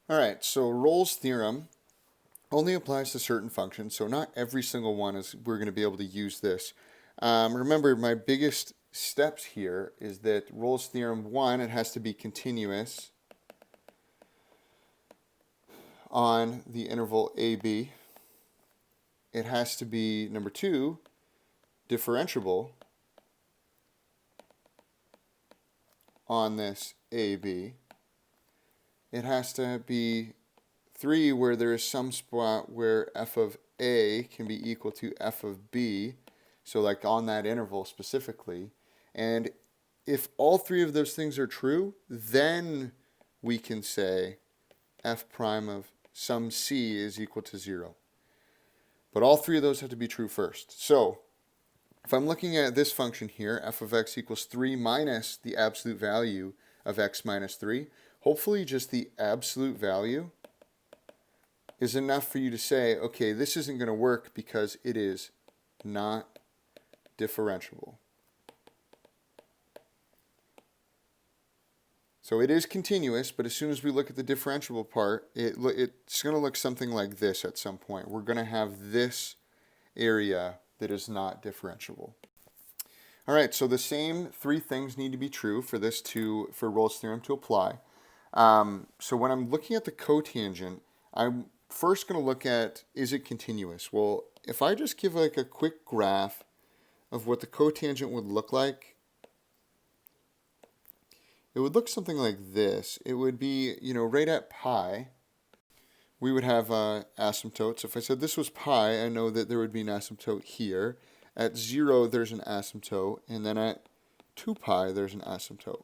All right, so Rolle's theorem only applies to certain functions, so not every single one is we're going to be able to use this. Remember, my biggest steps here is that Rolle's theorem, one, it has to be continuous on the interval AB. It has to be, number two, differentiable on this AB. It has to be 3 where there is some spot where f of A can be equal to f of B, so like on that interval specifically. And if all 3 of those things are true, then we can say f prime of some C is equal to 0. But all 3 of those have to be true first. So if I'm looking at this function here, f of x equals 3 minus the absolute value of x minus 3, hopefully just the absolute value is enough for you to say, okay, this isn't going to work because it is not differentiable. So it is continuous, but as soon as we look at the differentiable part, it's going to look something like this at some point. We're going to have this area that is not differentiable. All right, so the same 3 things need to be true for Rolle's theorem to apply. So when I'm looking at the cotangent, I'm first going to look at, is it continuous? Well, if I just give like a quick graph of what the cotangent would look like, it would look something like this. It would be, right at pi, we would have asymptotes. So if I said this was pi, I know that there would be an asymptote here. At 0, there's an asymptote, and then at 2 pi, there's an asymptote.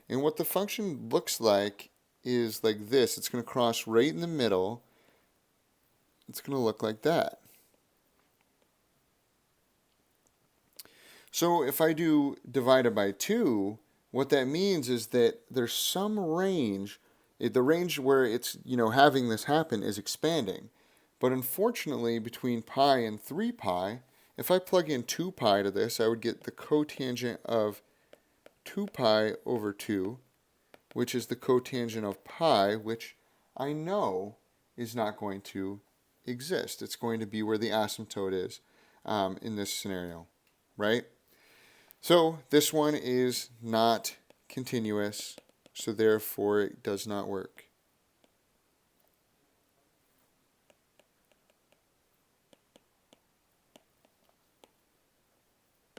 And what the function looks like is like this. It's going to cross right in the middle. It's going to look like that. So if I do divided by 2, what that means is that there's some range. The range where it's, having this happen is expanding. But unfortunately, between pi and 3 pi, if I plug in 2 pi to this, I would get the cotangent of 2 pi over 2, which is the cotangent of pi, which I know is not going to exist. It's going to be where the asymptote is in this scenario, right? So this one is not continuous, so therefore it does not work.